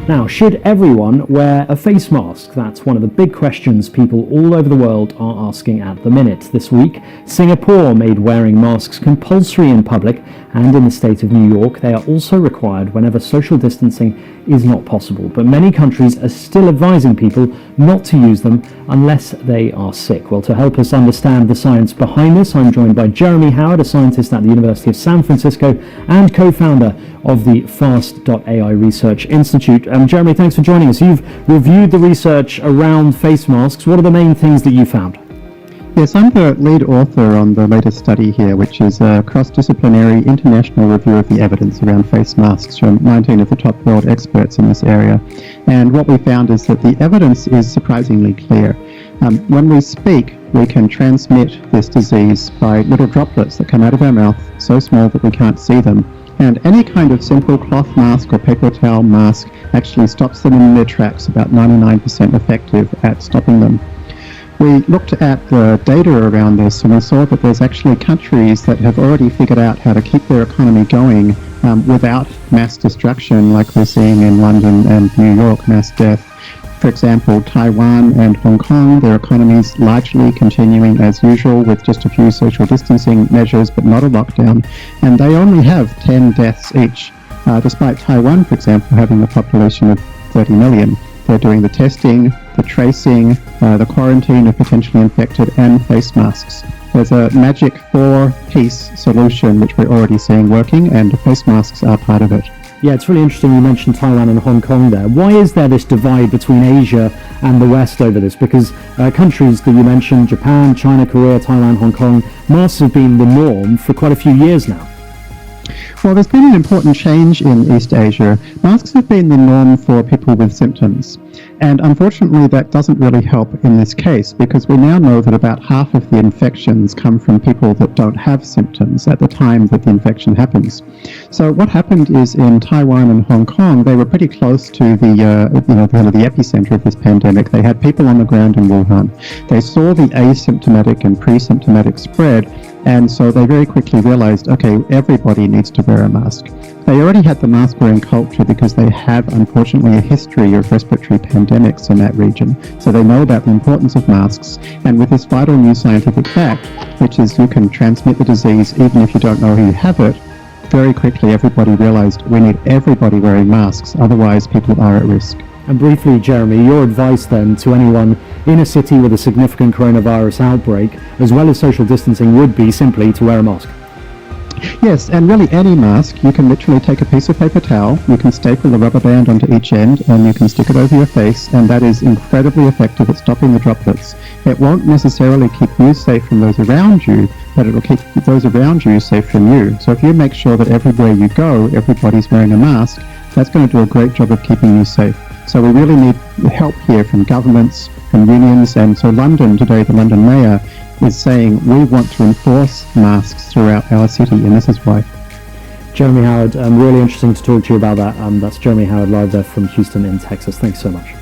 Now, should everyone wear a face mask? That's one of the big questions people all over the world are asking at the minute. This week, Singapore made wearing masks compulsory in public, and in the state of New York, they are also required whenever social distancing is not possible. But many countries are still advising people not to use them unless they are sick. Well, to help us understand the science behind this, I'm joined by Jeremy Howard, a scientist at the University of San Francisco and co-founder of the FAST.ai Research Institute. Jeremy, thanks for joining us. You've reviewed the research around face masks. What are the main things that you found? Yes, I'm the lead author on the latest study here, which is a cross-disciplinary international review of the evidence around face masks from 19 of the top world experts in this area. And what we found is that the evidence is surprisingly clear. When we speak, we can transmit this disease by little droplets that come out of our mouth, so small that we can't see them. And any kind of simple cloth mask or paper towel mask actually stops them in their tracks, about 99% effective at stopping them. We looked at the data around this, and we saw that there's actually countries that have already figured out how to keep their economy going without mass destruction, like we're seeing in London and New York, mass death. For example, Taiwan and Hong Kong, their economies largely continuing as usual with just a few social distancing measures, but not a lockdown. And they only have 10 deaths each, despite Taiwan, for example, having a population of 30 million. They're doing the testing, the tracing, the quarantine of potentially infected, and face masks. There's a magic 4-piece solution which we're already seeing working, and face masks are part of it. Yeah, it's really interesting you mentioned Taiwan and Hong Kong there. Why is there this divide between Asia and the West over this? Because countries that you mentioned, Japan, China, Korea, Thailand, Hong Kong, masks have been the norm for quite a few years now. Well, there's been an important change in East Asia. Masks have been the norm for people with symptoms. And unfortunately, that doesn't really help in this case, because we now know that about half of the infections come from people that don't have symptoms at the time that the infection happens. So what happened is in Taiwan and Hong Kong, they were pretty close to the epicenter of this pandemic. They had people on the ground in Wuhan. They saw the asymptomatic and pre-symptomatic spread, and so they very quickly realized, okay, everybody needs to wear a mask. They already had the mask wearing culture because they have, unfortunately, a history of respiratory pandemics in that region. So they know about the importance of masks. And with this vital new scientific fact, which is you can transmit the disease even if you don't know you have it, very quickly everybody realized we need everybody wearing masks, otherwise people are at risk. And briefly, Jeremy, your advice then to anyone in a city with a significant coronavirus outbreak, as well as social distancing, would be simply to wear a mask. Yes, and really any mask, you can literally take a piece of paper towel, you can staple a rubber band onto each end, and you can stick it over your face, and that is incredibly effective at stopping the droplets. It won't necessarily keep you safe from those around you, but it will keep those around you safe from you. So if you make sure that everywhere you go, everybody's wearing a mask, that's going to do a great job of keeping you safe. So we really need help here from governments, from unions, and so London today, the London Mayor, is saying we want to enforce masks throughout our city, and this is why. Jeremy Howard, really interesting to talk to you about that. That's Jeremy Howard live there from Houston in Texas. Thanks so much.